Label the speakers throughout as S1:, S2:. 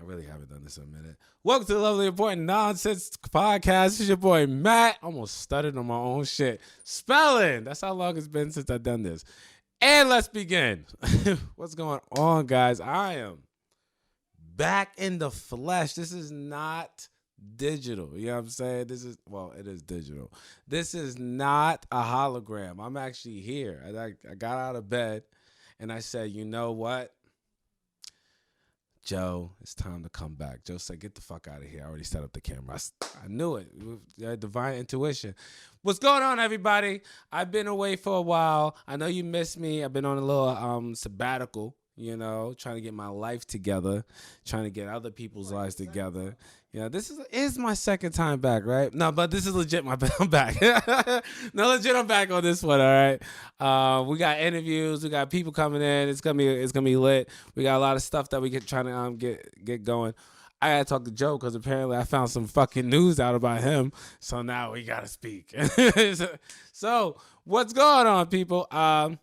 S1: I really haven't done this in a minute. Welcome to the Lovely Important Nonsense Podcast. This is your boy Matt. Almost stuttered on my own shit. Spellen. That's how long it's been since I've done this. And let's begin. What's going on, guys? I am back in the flesh. This is not digital. You know what I'm saying? It is digital. This is not a hologram. I'm actually here. I got out of bed and I said, you know what? Joe, it's time to come back. Joe said, get the fuck out of here. I already set up the camera. I knew it. Divine intuition. What's going on, everybody? I've been away for a while. I know you missed me. I've been on a little sabbatical, trying to get my life together, trying to get other people's lives together. This is my second time back, right? No, but this is legit. I'm back. No, legit, I'm back on this one. All right. We got interviews. We got people coming in. It's gonna be lit. We got a lot of stuff that we get trying to get going. I gotta talk to Joe because apparently I found some fucking news out about him. So now we gotta speak. So what's going on, people? A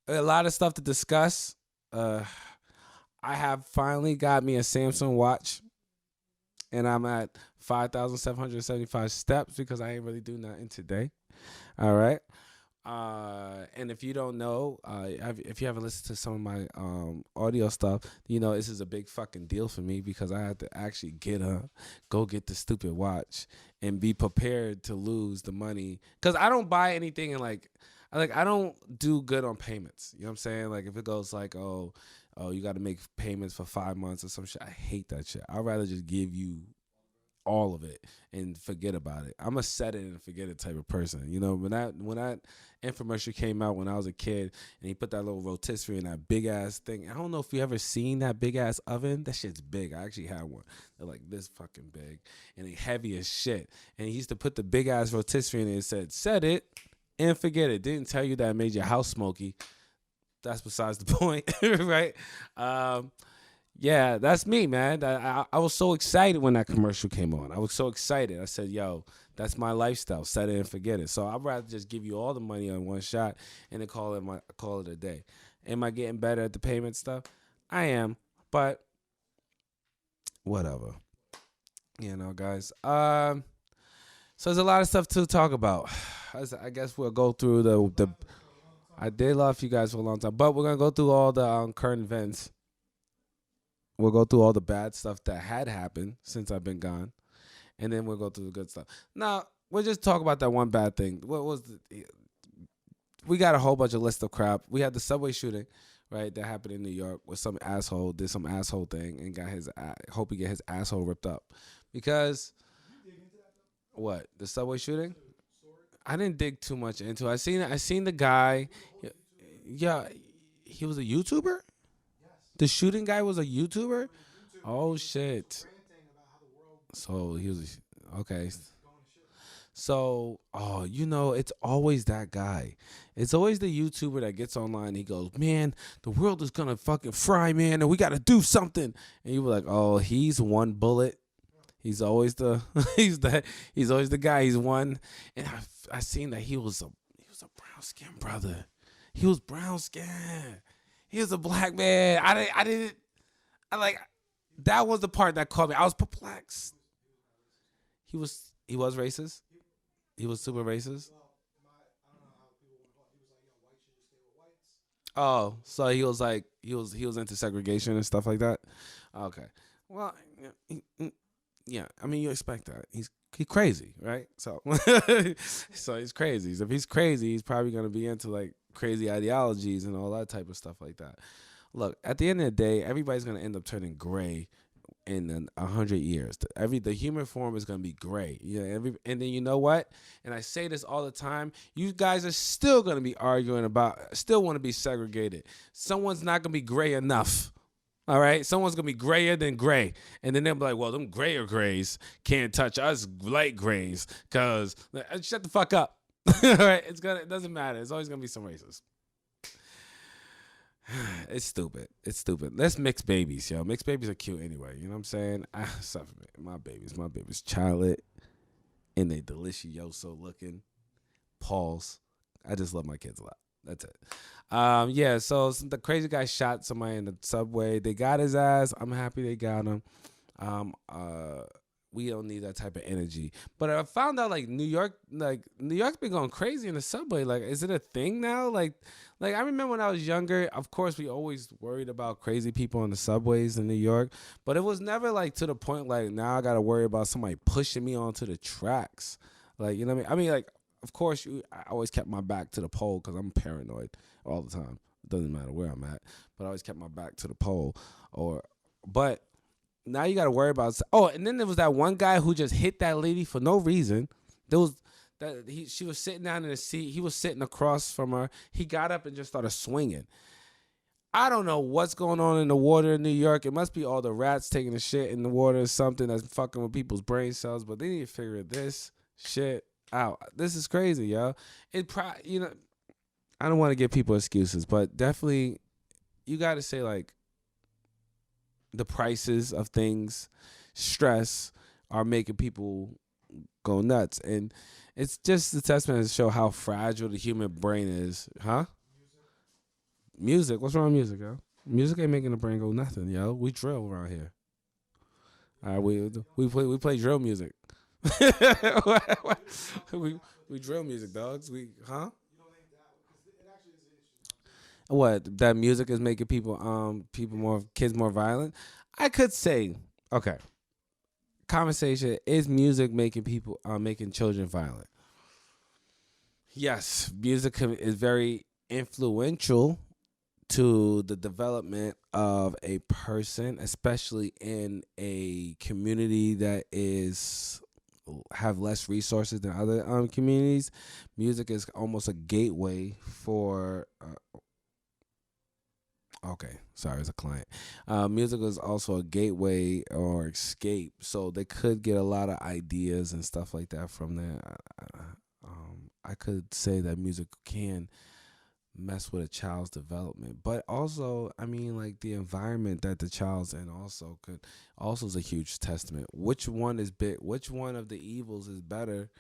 S1: lot of stuff to discuss. I have finally got me a Samsung watch. And I'm at 5,775 steps because I ain't really do nothing today. All right. And if you don't know, if you haven't listened to some of my audio stuff, this is a big fucking deal for me because I had to actually go get the stupid watch and be prepared to lose the money. Because I don't buy anything and I don't do good on payments. You know what I'm saying? Like if it goes like, oh, you got to make payments for 5 months or some shit. I hate that shit. I'd rather just give you all of it and forget about it. I'm a set it and forget it type of person. When that infomercial came out when I was a kid and he put that little rotisserie in that big ass thing. I don't know if you ever seen that big ass oven. That shit's big. I actually had one. They're like this fucking big and they heavy as shit. And he used to put the big ass rotisserie in it and said, set it and forget it. Didn't tell you that it made your house smoky. That's besides the point, right? Yeah, that's me, man. I was so excited when that commercial came on. I was so excited. I said, yo, that's my lifestyle. Set it and forget it. So I'd rather just give you all the money on one shot and then call it a day. Am I getting better at the payment stuff? I am, but whatever. Guys. So there's a lot of stuff to talk about. I guess we'll go through the I did love you guys for a long time, but we're going to go through all the current events. We'll go through all the bad stuff that had happened since I've been gone, and then we'll go through the good stuff. Now, we'll just talk about that one bad thing. We got a whole bunch of list of crap. We had the subway shooting, right, that happened in New York where some asshole did some asshole thing and hope he get his asshole ripped up. Because, what, the subway shooting? I didn't dig too much into it. I seen the guy. Yeah, he was a YouTuber? The shooting guy was a YouTuber? Oh, shit. So he was, okay. So, it's always that guy. It's always the YouTuber that gets online. He goes, man, the world is going to fucking fry, man, and we got to do something. And you were like, oh, he's one bullet. He's always he's always the guy. He's one. And I seen that he was a brown skinned brother. He was brown skinned. He was a black man. That was the part that caught me. I was perplexed. He was racist. He was super racist. Oh, so he was into segregation and stuff like that. Okay. Well, yeah, I mean, you expect that. He's crazy, right? So, so he's crazy. So if he's crazy, he's probably going to be into like crazy ideologies and all that type of stuff like that. Look, at the end of the day, everybody's going to end up turning gray in 100 years. The human form is going to be gray. And then you know what? And I say this all the time. You guys are still going to be arguing about, still want to be segregated. Someone's not going to be gray enough. All right, someone's gonna be grayer than gray, and then they'll be like, "Well, them grayer grays can't touch us light grays, cause shut the fuck up." All right, it doesn't matter. It's always gonna be some racists. It's stupid. Let's mix babies, yo. Mixed babies are cute anyway. You know what I'm saying? My babies, chocolate, and they delicioso looking. Pause. I just love my kids a lot. That's it. Yeah, so the crazy guy shot somebody in the subway. They got his ass. I'm happy they got him. Um, uh, we don't need that type of energy. But I found out like New York's been going crazy in the subway. Like, is it a thing now? Like I remember when I was younger. Of course, we always worried about crazy people on the subways in New York, but it was never like to the point like now I got to worry about somebody pushing me onto the tracks. Like, you know what I mean? I mean, like, of course, I always kept my back to the pole because I'm paranoid all the time. It doesn't matter where I'm at, but I always kept my back to the pole. But now you got to worry about. Oh, and then there was that one guy who just hit that lady for no reason. There was she was sitting down in the seat. He was sitting across from her. He got up and just started swinging. I don't know what's going on in the water in New York. It must be all the rats taking the shit in the water or something that's fucking with people's brain cells. But they need to figure this shit out. This is crazy, yo. I don't want to give people excuses, but definitely you got to say like the prices of things, stress are making people go nuts, and it's just a testament to show how fragile the human brain is, huh? Music, what's wrong with music, yo? Music ain't making the brain go nothing, yo. We drill around here. All right, we play drill music. we we drill music, dogs. We huh? What that music is making people more kids more violent? I could say okay. Conversation is music making people making children violent. Yes, is very influential to the development of a person, especially in a community that is have less resources than other communities. Music is almost a gateway for okay, sorry, as a client. Music is also a gateway or escape, so they could get a lot of ideas and stuff like that from there. I could say that music can mess with a child's development, but also, I mean, like the environment that the child's in also is a huge testament. Which one is big? Which one of the evils is better?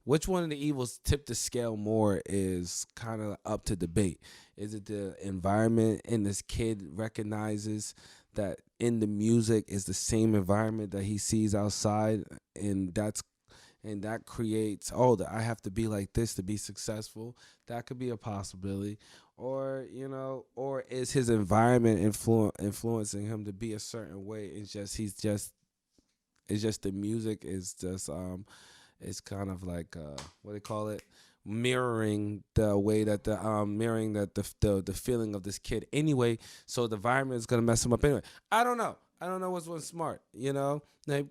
S1: Which one of the evils tip the scale more is kind of up to debate. Is it the environment and this kid recognizes that in the music is the same environment that he sees outside, and that creates that I have to be like this to be successful. That could be a possibility, or or is his environment influencing him to be a certain way? It's just the music is just it's kind of like what do they call it, mirroring the way that the feeling of this kid anyway. So the environment is gonna mess him up anyway. I don't know what's smart, like,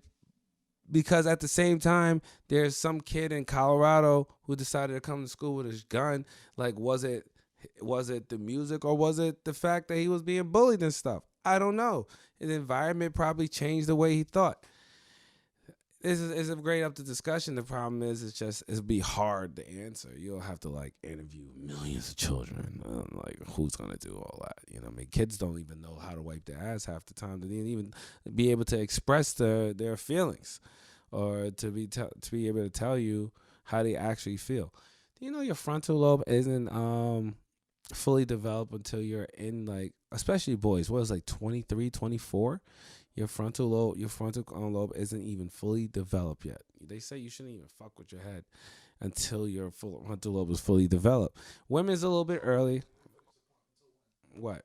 S1: because at the same time there's some kid in Colorado who decided to come to school with his gun. Like, was it the music, or was it the fact that he was being bullied and stuff? I don't know. His environment probably changed the way he thought. It's a great up to discussion. The problem is, it'll be hard to answer. You'll have to like interview millions of children. Like, who's gonna do all that? I mean, kids don't even know how to wipe their ass half the time. They didn't even be able to express their feelings, or to be able to tell you how they actually feel. Do you know your frontal lobe isn't fully developed until you're in, like, especially boys, what is it, like 23, 24? Your frontal lobe isn't even fully developed yet. They say you shouldn't even fuck with your head until your frontal lobe is fully developed. Women's a little bit early. What?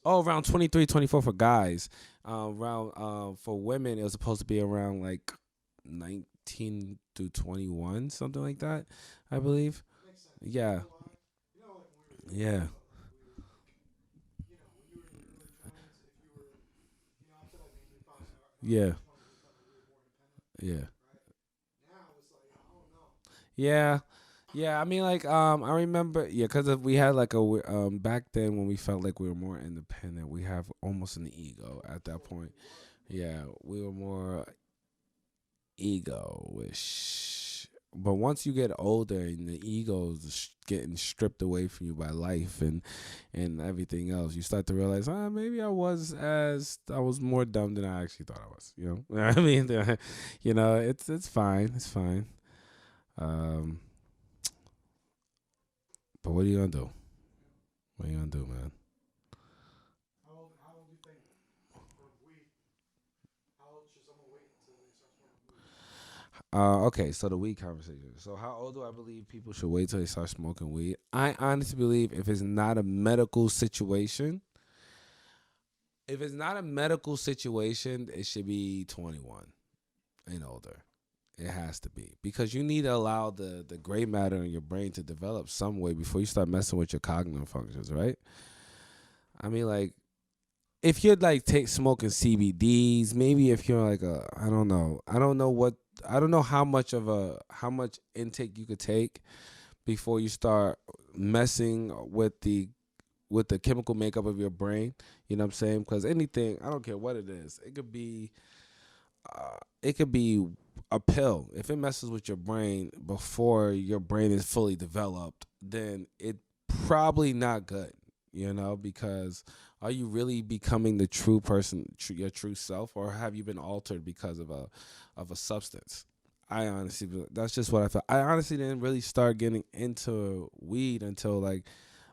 S1: Oh, around 23, 24 for guys. Around for women, it was supposed to be around like 19 to 21, something like that, I believe. Yeah. Yeah. Yeah. Yeah. Yeah. Yeah, I mean, like, I remember, yeah, because we had like back then when we felt like we were more independent, we have almost an ego at that point. Yeah, we were more ego-ish. But once you get older and the ego is getting stripped away from you by life and everything else, you start to realize, maybe I was more dumb than I actually thought I was. I mean, it's fine, it's fine. Um, but what are you gonna do? What are you gonna do, man? Okay, so the weed conversation. So how old do I believe people should wait till they start smoking weed? I honestly believe if it's not a medical situation, it should be 21 and older. It has to be because you need to allow the gray matter in your brain to develop some way before you start messing with your cognitive functions, right? I mean, like if you're like take smoking CBDs, maybe if you're like I don't know how much intake you could take before you start messing with the chemical makeup of your brain. You know what I'm saying? Because anything, I don't care what it is, it could be a pill. If it messes with your brain before your brain is fully developed, then it probably not good. You know, because are you really becoming the true person, your true self, or have you been altered because of a substance? That's just what I thought. I honestly didn't really start getting into weed until like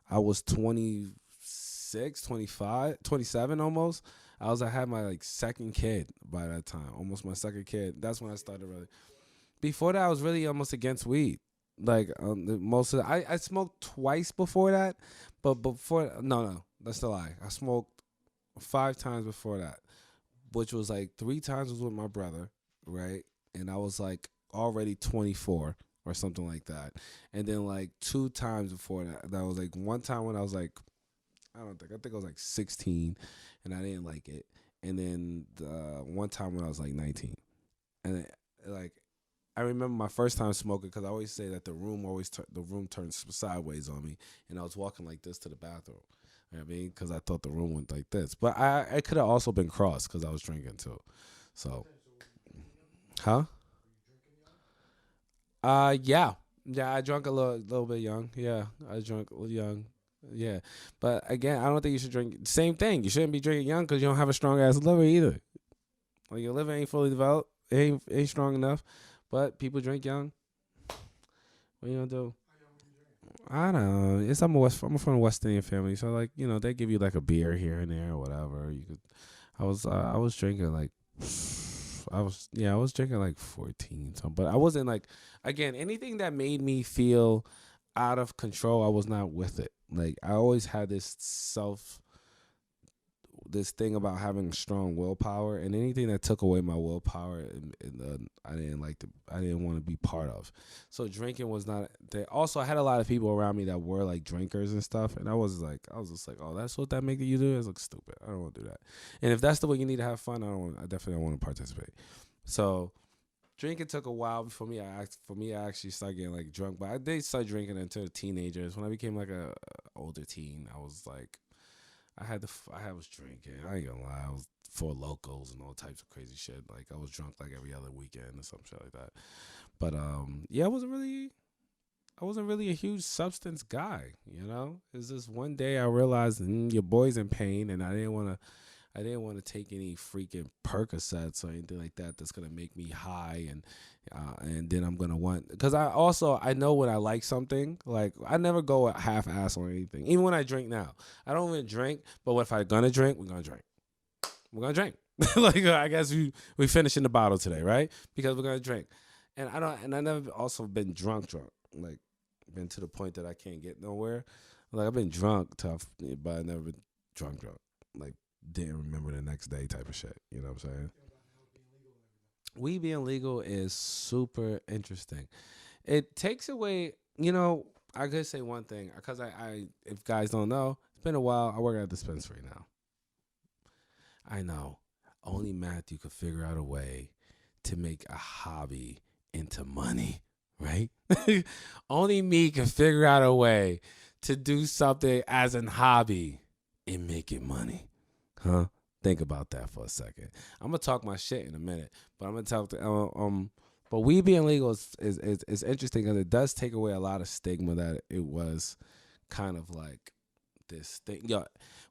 S1: I was 26, 25, 27 almost. I had my like second kid by that time, almost my second kid. That's when I started really. Before that, I was really almost against weed. Like most of I smoked twice before that, but before no, that's the lie. I smoked 5 times before that, which was like 3 times was with my brother, right? And I was like already 24 or something like that. And then like 2 times before that, that was like one time when I was like I think I was like 16, and I didn't like it. And then one time when I was like 19, and like I remember my first time smoking because I always say that the room turns sideways on me, and I was walking like this to the bathroom. You know what I mean? Because I thought the room went like this, but I could have also been crossed because I was drinking too. So, huh? Yeah, yeah. I drank a little bit young. Yeah, I drank young. Yeah, but again, I don't think you should drink. Same thing. You shouldn't be drinking young because you don't have a strong ass liver either. Like your liver ain't fully developed. It ain't strong enough. But people drink young. What you gonna do? I don't know. I'm from a West Indian family, so like they give you like a beer here and there or whatever. You could. I was drinking like I was drinking like 14. So, but I wasn't like again anything that made me feel out of control. I was not with it. Like I always had this thing about having strong willpower, and anything that took away my willpower, I didn't want to be part of. So drinking was not there. Also, I had a lot of people around me that were like drinkers and stuff, and I was just like, oh, that's what that make you do? It looks stupid. I don't want to do that. And if that's the way you need to have fun, I definitely don't want to participate. So drinking took a while for me. I actually started getting like drunk, but I did start drinking until teenagers. When I became like a older teen, I was like, I was drinking. I ain't gonna lie. I was for locals and all types of crazy shit. Like I was drunk like every other weekend or some shit like that. But yeah, I wasn't really a huge substance guy. It's just one day I realized your boy's in pain, and I didn't want to take any freaking Percocets or anything like that that's gonna make me high, and then I'm gonna want because I know when I like something, like I never go half ass on anything. Even when I drink now, I don't even drink. But if I'm gonna drink, we're gonna drink. We're gonna drink. Like I guess we finishing the bottle today, right? Because we're gonna drink, and I never also been drunk, like been to the point that I can't get nowhere. Like I've been drunk tough, but I never been drunk, like didn't remember the next day type of shit. You know what I'm saying? Weed being legal is super interesting. It takes away, I could say one thing because if guys don't know, it's been a while. I work at a dispensary now. I know. Only Matthew could figure out a way to make a hobby into money, right? Only me can figure out a way to do something as a hobby and make it money. Huh? Think about that for a second. I'm gonna talk my shit in a minute, but I'm gonna talk to But weed being legal is interesting because it does take away a lot of stigma that it was kind of like this thing. Yo,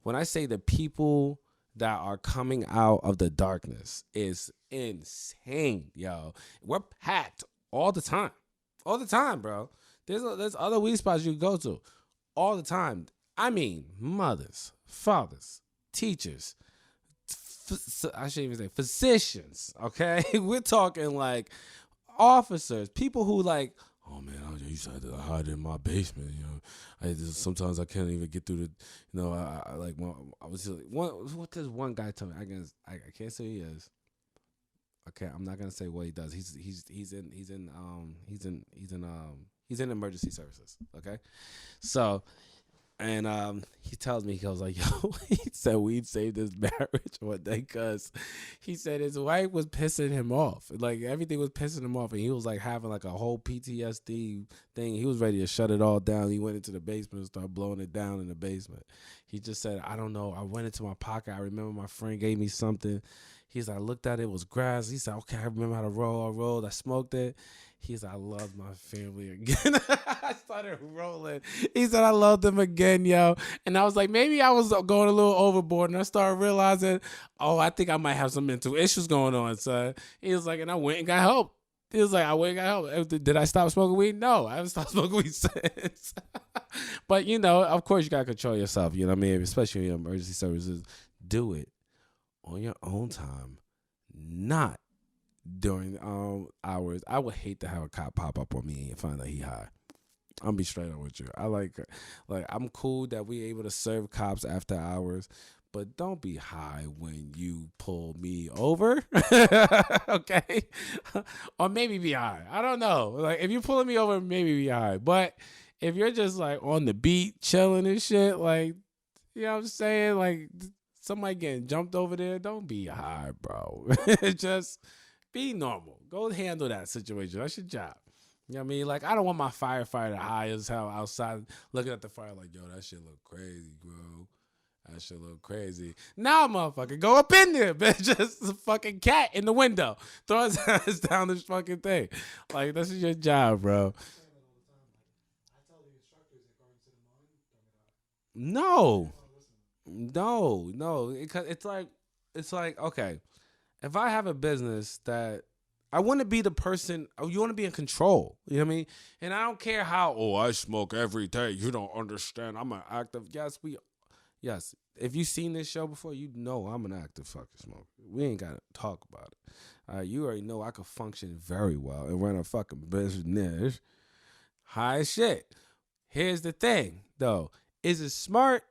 S1: when I say the people that are coming out of the darkness is insane, yo. We're packed all the time, bro. There's other weed spots you can go to all the time. I mean, mothers, fathers, teachers, I shouldn't even say physicians. Okay, we're talking like officers, people who like, oh man, I used to have to hide in my basement. Sometimes I can't even get through the, I like I was just, what does one guy tell me? I can't say he is. Okay, I'm not gonna say what he does. He's in emergency services. Okay, so and he tells me, he goes like, yo, he said we'd saved his marriage one day because he said his wife was pissing him off. Like everything was pissing him off, and he was like having like a whole PTSD thing. He was ready to shut it all down. He went into the basement and started blowing it down in the basement. He just said, I don't know. I went into my pocket. I remember my friend gave me something. He's like, I looked at it, it was grass. He said, okay, I remember how to roll. I rolled. I smoked it. He's like, I love my family again. I started rolling. He said, I love them again, yo. And I was like, maybe I was going a little overboard. And I started realizing, oh, I think I might have some mental issues going on, son. He was like, and I went and got help. He was like, I went and got help. Did I stop smoking weed? No, I haven't stopped smoking weed since. But, of course, you got to control yourself. You know what I mean? Especially in emergency services. Do it on your own time, not during hours. I would hate to have a cop pop up on me and find out he high. I'm be straight up with you. I like I'm cool that we able to serve cops after hours, but don't be high when you pull me over. Okay? Or maybe be high. I don't know. Like if you're pulling me over, maybe be high. But if you're just like on the beat chilling and shit, like, you know what I'm saying? Like somebody getting jumped over there, don't be high, bro. Just be normal. Go handle that situation. That's your job. You know what I mean? Like, I don't want my firefighter high as hell outside looking at the fire like, yo, that shit look crazy, bro. That shit look crazy. Now, motherfucker, go up in there, bitch. Just a fucking cat in the window. Throw his ass down this fucking thing. Like, this is your job, bro. No. No. It's like, okay, if I have a business that I want to be the person, you want to be in control. You know what I mean? And I don't care how, I smoke every day. You don't understand. I'm an active. Yes. If you've seen this show before, you know I'm an active fucking smoker. We ain't got to talk about it. You already know I could function very well and run a fucking business. High as shit. Here's the thing, though. Is it smart?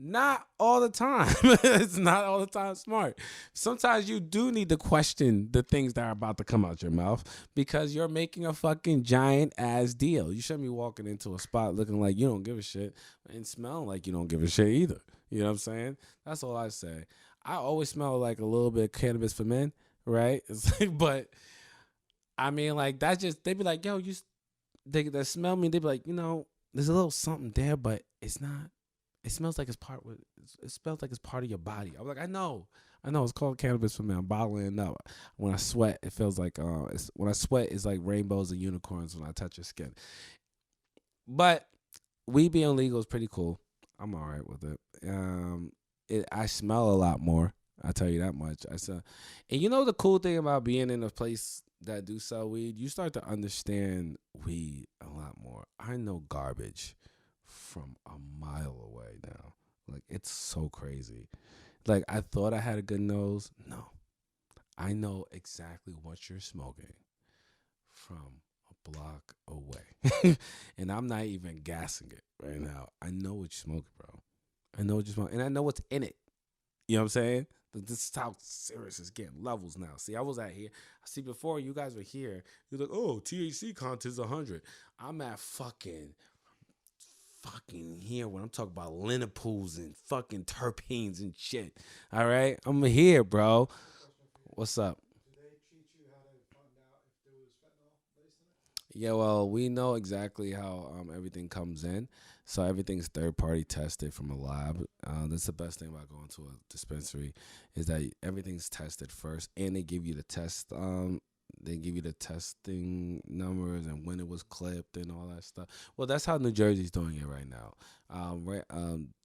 S1: Not all the time. It's not all the time smart. Sometimes you do need to question the things that are about to come out your mouth because you're making a fucking giant ass deal. You shouldn't be walking into a spot looking like you don't give a shit and smelling like you don't give a shit either. You know what I'm saying? That's all I say. I always smell like a little bit of cannabis for men, right? It's like, but I mean, like that's just they be like, yo, they smell me. They be like, there's a little something there, but it's not. It smells like it smells like it's part of your body. I'm like, I know. It's called cannabis for me. I'm bottling it up. When I sweat, it feels like when I sweat, it's like rainbows and unicorns when I touch your skin. But weed being legal is pretty cool. I'm all right with it. I smell a lot more. I tell you that much. And the cool thing about being in a place that do sell weed, you start to understand weed a lot more. I know garbage from a mile away now. Like, it's so crazy. Like, I thought I had a good nose. No. I know exactly what you're smoking from a block away. And I'm not even gassing it right now. I know what you're smoking, bro. I know what you're smoking. And I know what's in it. You know what I'm saying? This is how serious it's getting. Levels now. See, I was out here. See, before you guys were here, you're like, oh, THC content is 100. I'm at fucking here when I'm talking about linapools and fucking terpenes and shit. All right? I'm here, bro. What's up? Did they teach you how to find out if there was fentanyl laced in it? Yeah, well, we know exactly how everything comes in. So everything's third-party tested from a lab. That's the best thing about going to a dispensary is that everything's tested first, and they give you the test. They give you the testing numbers and when it was clipped and all that stuff. Well, that's how New Jersey's doing it right now.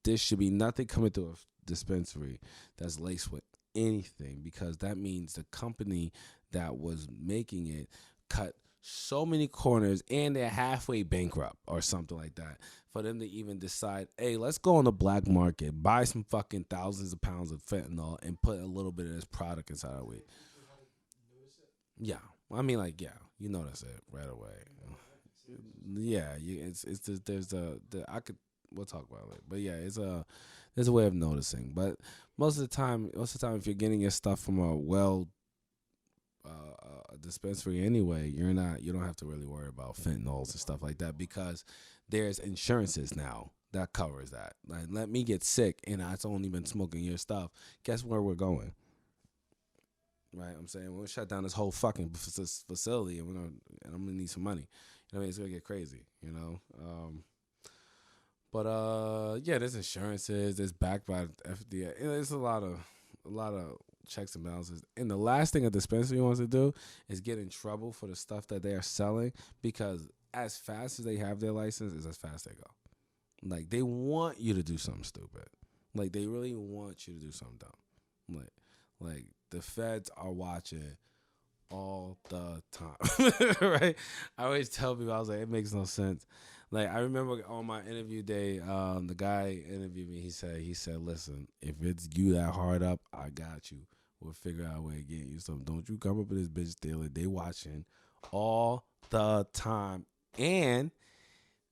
S1: There should be nothing coming through a dispensary that's laced with anything because that means the company that was making it cut so many corners, and they're halfway bankrupt or something like that, for them to even decide, hey, let's go on the black market, buy some fucking thousands of pounds of fentanyl, and put a little bit of this product inside our weed. Yeah, I mean, like, yeah, you notice it right away. Yeah, it's there's the I could we'll talk about it, but yeah, there's a way of noticing. But most of the time, if you're getting your stuff from a dispensary anyway, you don't have to really worry about fentanyls and stuff like that, because there's insurances now that covers that. Like, let me get sick and I've only been smoking your stuff. Guess where we're going? Right, I'm saying we'll shut down this whole fucking facility, and I'm gonna need some money. You know what I mean? It's gonna get crazy. You know. But yeah, there's insurances. There's backed by FDA. It's a lot of checks and balances. And the last thing a dispensary wants to do is get in trouble for the stuff that they are selling, because as fast as they have their license is as fast they go. Like, they want you to do something stupid. Like, they really want you to do something dumb. Like the feds are watching all the time, right? I always tell people, I was like, it makes no sense. Like, I remember on my interview day, the guy interviewed me. He said, listen, if it's you that hard up, I got you. We'll figure out a way to get you something. Don't you come up with this bitch stealing. They watching all the time, and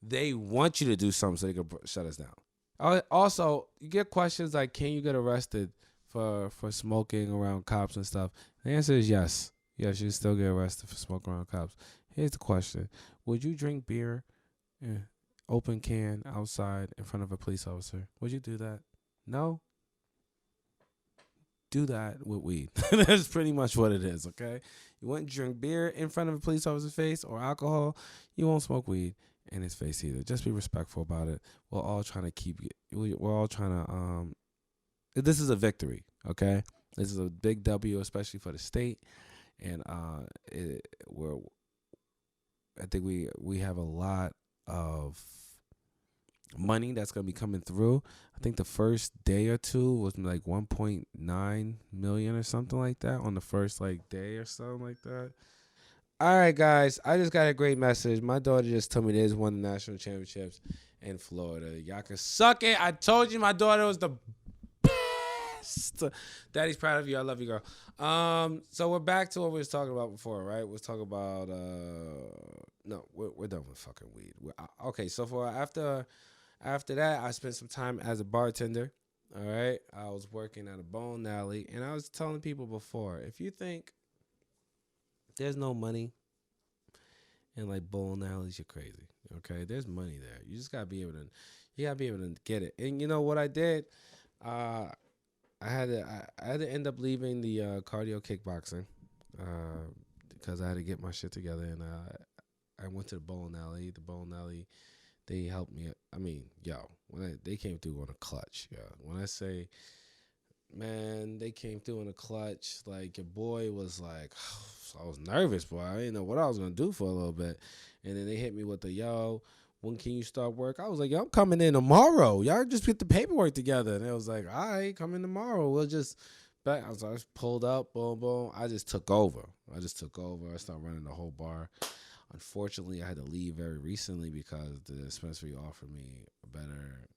S1: they want you to do something so they can shut us down. Also, you get questions like, can you get arrested for smoking around cops and stuff? The answer is yes. Yes, you still get arrested for smoking around cops. Here's the question. Would you drink beer, open can, outside in front of a police officer? Would you do that? No? Do that with weed. That's pretty much what it is, okay? You wouldn't drink beer in front of a police officer's face, or alcohol. You won't smoke weed in his face either. Just be respectful about it. We're all trying to this is a victory, okay? This is a big W, especially for the state. And I think we have a lot of money that's going to be coming through. I think the first day or two was like 1.9 million or something like that on the first like day or something like that. All right, guys, I just got a great message. My daughter just told me they just won the national championships in Florida. Y'all can suck it. I told you my daughter was the best. Daddy's proud of you. I love you, girl. So we're back to what we was talking about before, right? We're talking about no, we're done with fucking weed. Okay, so for after that, I spent some time as a bartender. All right, I was working at a bowling alley, and I was telling people before, if you think there's no money in like bowling alleys, you're crazy. Okay, there's money there. You just gotta be able to get it. And you know what I did? I had to end up leaving the cardio kickboxing because I had to get my shit together, and I went to the bowling alley. The bowling alley, they helped me. I mean, they came through on a clutch. Yeah, when I say, man, they came through in a clutch. Like, your boy was like, I was nervous, boy. I didn't know what I was gonna do for a little bit, and then they hit me with the when can you start work? I was like, I'm coming in tomorrow. Y'all just put the paperwork together. And it was like, all right, come in tomorrow. We'll just back. I was pulled up, boom, boom. I just took over. I started running the whole bar. Unfortunately, I had to leave very recently because the dispensary offered me better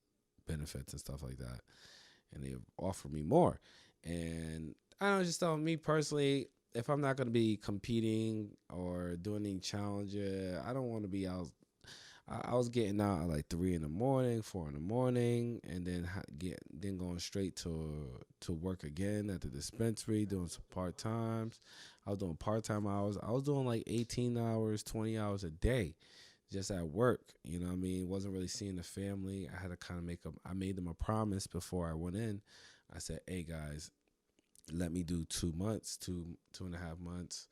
S1: benefits and stuff like that. And they offered me more. And I don't know, just tell me personally, if I'm not going to be competing or doing any challenges, I don't want to be out. I was getting out at like 3 in the morning, 4 in the morning, and then going straight to work again at the dispensary, doing some part-times. I was doing part-time hours. I was doing like 18 hours, 20 hours a day just at work. You know what I mean? Wasn't really seeing the family. I had to kind of I made them a promise before I went in. I said, hey, guys, let me do 2 months, 2.5 months,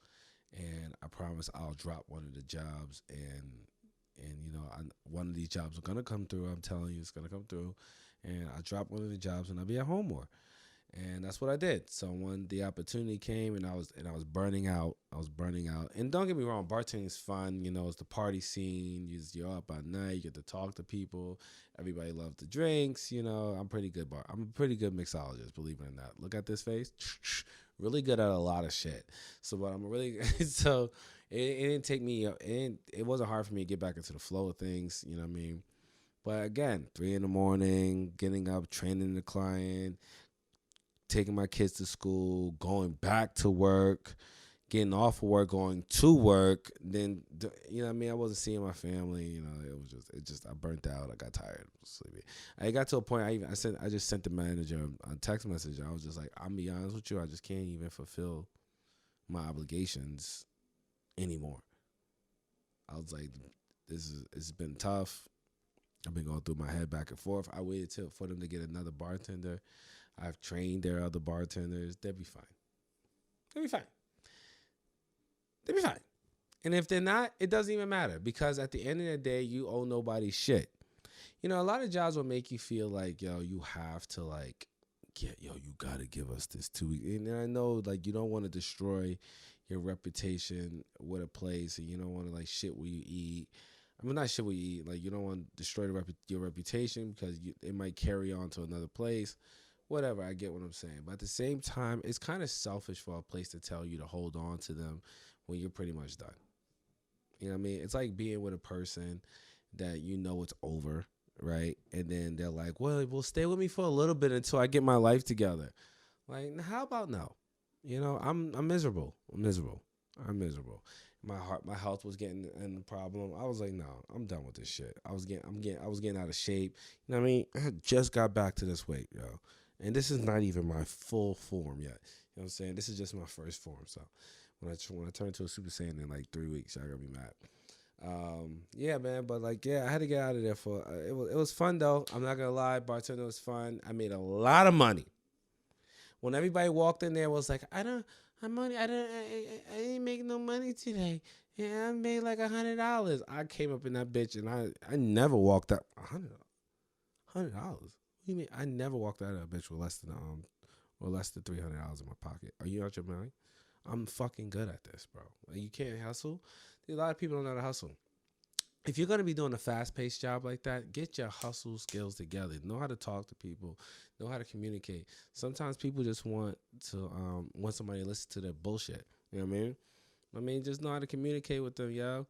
S1: and I promise I'll drop one of the jobs, and one of these jobs are gonna come through. I'm telling you, it's gonna come through, and I dropped one of the jobs, and I'll be at home more, and that's what I did. So when the opportunity came, and I was burning out, and don't get me wrong, bartending is fun. It's the party scene. You're up at night. You get to talk to people. Everybody loves the drinks. I'm a pretty good mixologist, believe it or not. Look at this face. Really good at a lot of shit. So, but I'm really so. it didn't take me. It wasn't hard for me to get back into the flow of things. You know what I mean? But again, 3 in the morning, getting up, training the client, taking my kids to school, going back to work, getting off of work, going to work. Then, you know what I mean? I wasn't seeing my family. You know, I burnt out. I got tired, sleepy. I got to a point. I just sent the manager a text message. I was just like, I'm be honest with you, I just can't even fulfill my obligations anymore. I was like, it's been tough. I've been going through my head back and forth. I waited for them to get another bartender. I've trained their other bartenders. They'll be fine. They'll be fine. They'll be fine. And if they're not, it doesn't even matter, because at the end of the day, you owe nobody shit. You know, a lot of jobs will make you feel like, yo, you have to like you gotta give us this 2 weeks. And I know like you don't want to destroy your reputation with a place, and you don't want to like shit where you eat. I mean, not shit where you eat. Like, you don't want to destroy your reputation because it might carry on to another place. Whatever, I get what I'm saying. But at the same time, it's kind of selfish for a place to tell you to hold on to them when you're pretty much done. You know what I mean? It's like being with a person that you know it's over, right? And then they're like, well, stay with me for a little bit until I get my life together. Like, how about no? You know, I'm miserable. I'm miserable. My health was getting in the problem. I was like, no, I'm done with this shit. I was getting out of shape. You know what I mean? I just got back to this weight, yo. And this is not even my full form yet. You know what I'm saying? This is just my first form. So when I turn into a Super Saiyan in like 3 weeks, y'all gonna be mad. Yeah, man. But like, yeah, I had to get out of there for. It was fun though. I'm not gonna lie. Bartender was fun. I made a lot of money. When everybody walked in there, was like, I didn't make no money today. Yeah, I made like $100. I came up in that bitch and I never walked out $100. What do you mean? I never walked out of that bitch with less than $300 in my pocket. Are you out your mind? I'm fucking good at this, bro. Like, you can't hustle. A lot of people don't know how to hustle. If you're going to be doing a fast-paced job like that, get your hustle skills together. Know how to talk to people. Know how to communicate. Sometimes people just want somebody to listen to their bullshit. You know what I mean? Just know how to communicate with them, yo.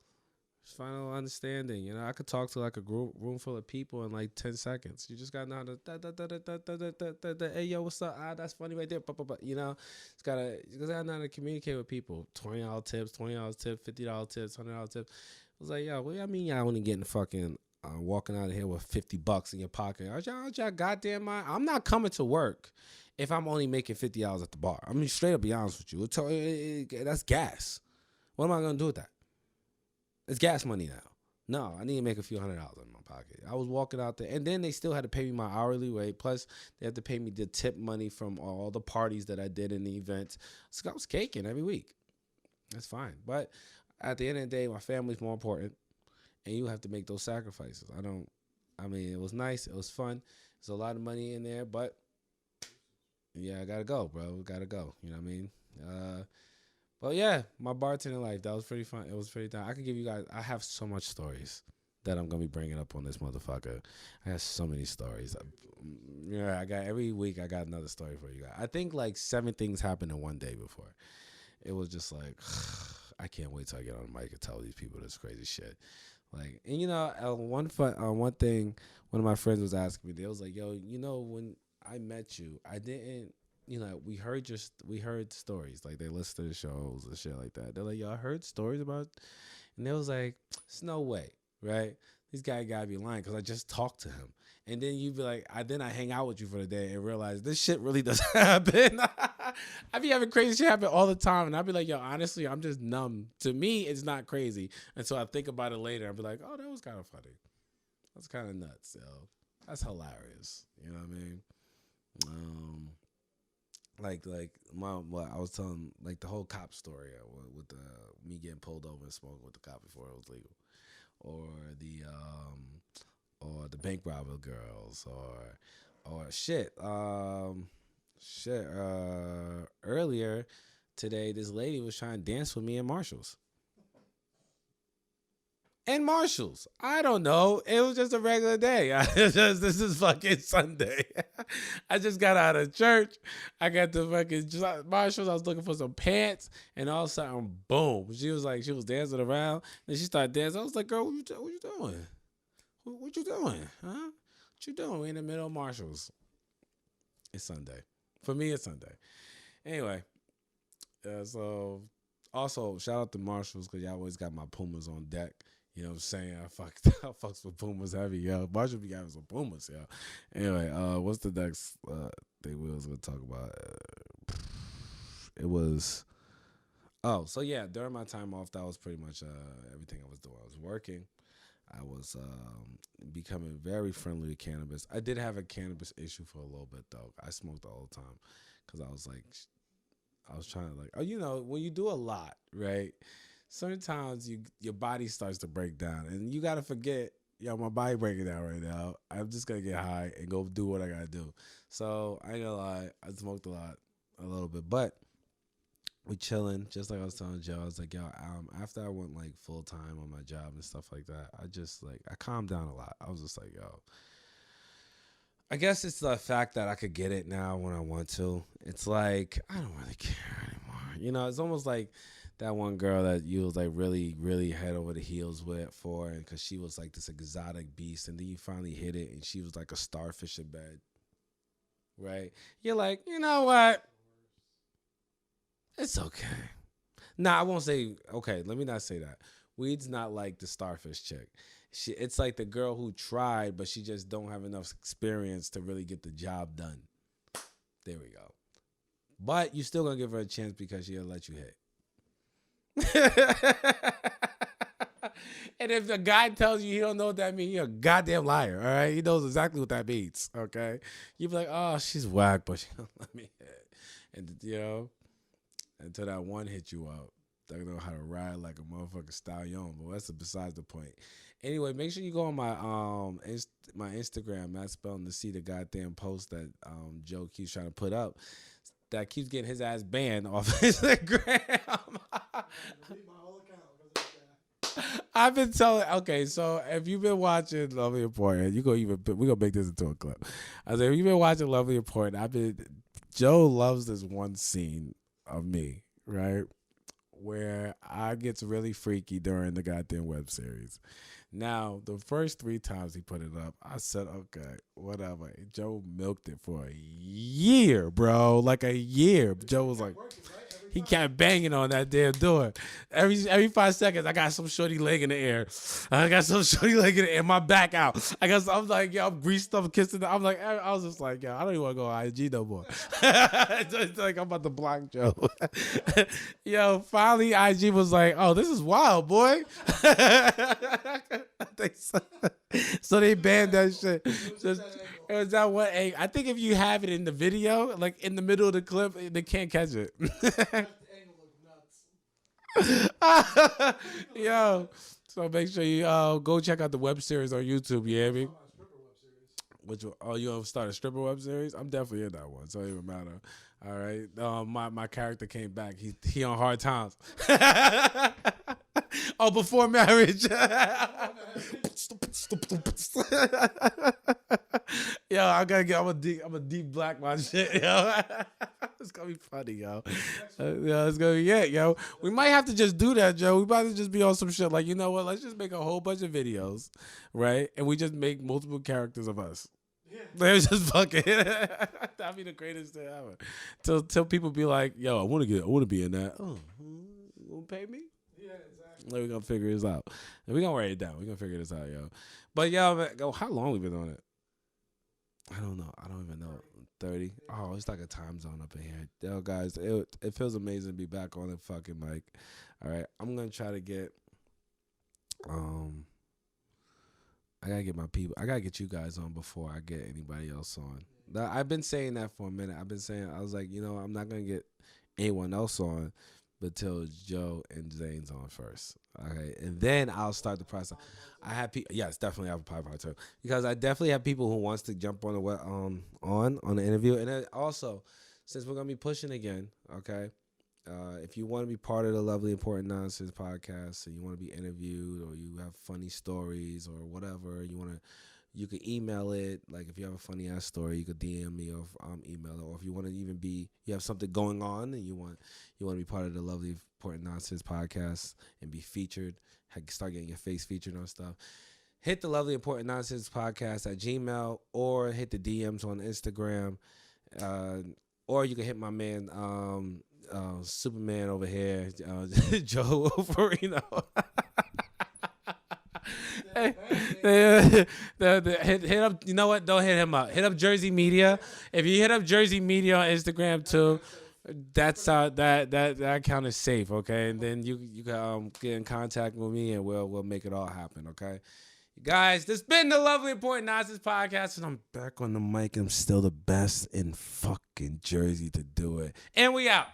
S1: Just find a understanding. You know, I could talk to like a room full of people in like 10 seconds. You just got to know how to, hey, yo, what's up? That's funny right there. You know, you gotta know how to communicate with people. $20 tips, $20 tips, $50 tips, $100 tips. I was like, yo, what do y'all mean y'all only getting fucking walking out of here with $50 in your pocket? Aren't y'all goddamn mind? I'm not coming to work if I'm only making $50 at the bar. I mean, straight up be honest with you. That's gas. What am I gonna do with that? It's gas money now. No, I need to make a few $100 in my pocket. I was walking out there, and then they still had to pay me my hourly rate. Plus, they had to pay me the tip money from all the parties that I did in the event. So I was caking every week. That's fine. But at the end of the day, my family's more important, and you have to make those sacrifices. It was nice. It was fun. There's a lot of money in there, but yeah, I gotta go, bro. Gotta go. You know what I mean? But yeah, my bartending life, that was pretty fun. It was pretty fun. I could give you guys, I have so much stories that I'm going to be bringing up on this motherfucker. I have so many stories. Yeah, every week I got another story for you guys. I think like 7 things happened in one day before. It was just like, I can't wait till I get on the mic and tell these people this crazy shit. Like, and you know, one thing, one of my friends was asking me, they was like, yo, you know, when I met you, I didn't, you know, we heard stories, like they listen to the shows and shit like that. They're like, y'all heard stories about, and they was like, it's no way, right? This guy gotta be lying because I just talked to him. And then you be like, then I hang out with you for the day and realize this shit really doesn't happen. I be having crazy shit happen all the time, and I be like, yo, honestly, I'm just numb. To me, it's not crazy until I think about it later. I be like, oh, that was kind of funny. That's kind of nuts, yo. That's hilarious. You know what I mean? What I was telling, like the whole cop story with me getting pulled over and smoking with the cop before it was legal, or the bank robber girls, or shit. Earlier today, this lady was trying to dance with me at Marshall's. and Marshalls. I don't know. It was just a regular day. This is fucking Sunday. I just got out of church. I got the fucking Marshalls. I was looking for some pants, and all of a sudden, boom. She was like, she was dancing around, and she started dancing. I was like, girl, what you doing? What you doing? Huh? What you doing? We in the middle of Marshalls. It's Sunday. For me, it's Sunday. Anyway, so also shout out to Marshalls because y'all always got my Pumas on deck. You know what I'm saying? I fucks with Pumas heavy, yo. Marshall be having some Pumas, yo. Anyway, what's the next thing we was gonna talk about? It was so yeah, during my time off, that was pretty much everything I was doing. I was working. I was becoming very friendly to cannabis. I did have a cannabis issue for a little bit though. I smoked all the time because I was like, I was trying to like, oh, you know, when you do a lot, right? Certain times your body starts to break down, and you gotta forget, yo, my body breaking down right now. I'm just gonna get high and go do what I gotta do. So I ain't gonna lie, I smoked a little bit, but we chilling. Just like I was telling Joe, I was like, yo, after I went like full time on my job and stuff like that, I just like I calmed down a lot. I was just like, yo, I guess it's the fact that I could get it now when I want to. It's like I don't really care anymore. You know, it's almost like that one girl that you was like really, really head over the heels and because she was like this exotic beast, and then you finally hit it, and she was like a starfish in bed, right? You're like, you know what? It's okay. Nah, I won't say okay. Let me not say that. Weed's not like the starfish chick. It's like the girl who tried, but she just don't have enough experience to really get the job done. There we go. But you still gonna give her a chance because she'll let you hit. And if the guy tells you he don't know what that means, you're a goddamn liar. All right, he knows exactly what that means. Okay, you be like, oh, she's whack, but she don't let me hit. And you know, until that one hit you up, they know how to ride like a motherfucking stallion. But that's besides the point. Anyway, make sure you go on my my Instagram, Matt Spellen, to see the goddamn post that Joe keeps trying to put up. That keeps getting his ass banned off Instagram. I've been telling. Okay, so if you've been watching Lovely Important, we're gonna make this into a clip. I said, if you've been watching Lovely Important, Joe loves this one scene of me, right, where I gets really freaky during the goddamn web series. Now, the first 3 times he put it up, I said, okay, whatever. Joe milked it for a year, bro. Like a year. Joe was like, he kept banging on that damn door. Every 5 seconds, I got some shorty leg in the air. I got some shorty leg in the air. My back out. I'm like, yo, I'm greased up, kissing. I'm like, I was just like, yo, I don't even want to go on IG no more. It's like I'm about to block Joe. Yo, finally, IG was like, oh, this is wild, boy. So they banned that shit. It was that one. Hey, I think if you have it in the video, like in the middle of the clip, they can't catch it. Yo, so make sure you go check out the web series on YouTube. You hear me? Which you gonna start a stripper web series? I'm definitely in that one, so it don't even matter. All right, my character came back. He on hard times. Oh, before marriage. Yo, I'm a deep black my shit, yo. It's gonna be funny, yo. It's gonna be it, yo. We might have to just do that, Joe. We might have to just be on some shit like, you know what? Let's just make a whole bunch of videos, right? And we just make multiple characters of us. They're just fucking. That'd be the greatest thing ever. Till people be like, yo, I want to be in that. Oh, you gonna pay me? Yeah, exactly. We're gonna figure this out. And we're gonna write it down. We're gonna figure this out, yo. But yo, man, how long we been on it? I don't know. I don't even know. 30. Oh, it's like a time zone up in here. Yo, guys, it feels amazing to be back on the fucking mic. All right, I'm gonna try to get I gotta get my people. I gotta get you guys on before I get anybody else on. I've been saying that for a minute. I was like, you know, I'm not gonna get anyone else on until Joe and Zane's on first. Okay, and then I'll start the process. I have people. Yes, definitely have a pipeline too, because I definitely have people who wants to jump on the on the interview, and then also since we're gonna be pushing again, okay. If you want to be part of the Lovely Important Nonsense podcast, and you want to be interviewed, or you have funny stories, or whatever, you can email it. Like if you have a funny ass story, you could DM me or email it. Or if you want to even you have something going on and you want to be part of the Lovely Important Nonsense podcast and be featured, start getting your face featured on stuff. Hit the Lovely Important Nonsense podcast at Gmail, or hit the DMs on Instagram, or you can hit my man Superman over here, Joe Fucarino. Hit up. You know what? Don't hit him up. Hit up Jersey Media. If you hit up Jersey Media on Instagram too, that's that account is safe. Okay, and then you can get in contact with me, and we'll make it all happen. Okay. Guys, this has been the Lovely Important Nonsense podcast, and I'm back on the mic, and I'm still the best in fucking Jersey to do it. And we out.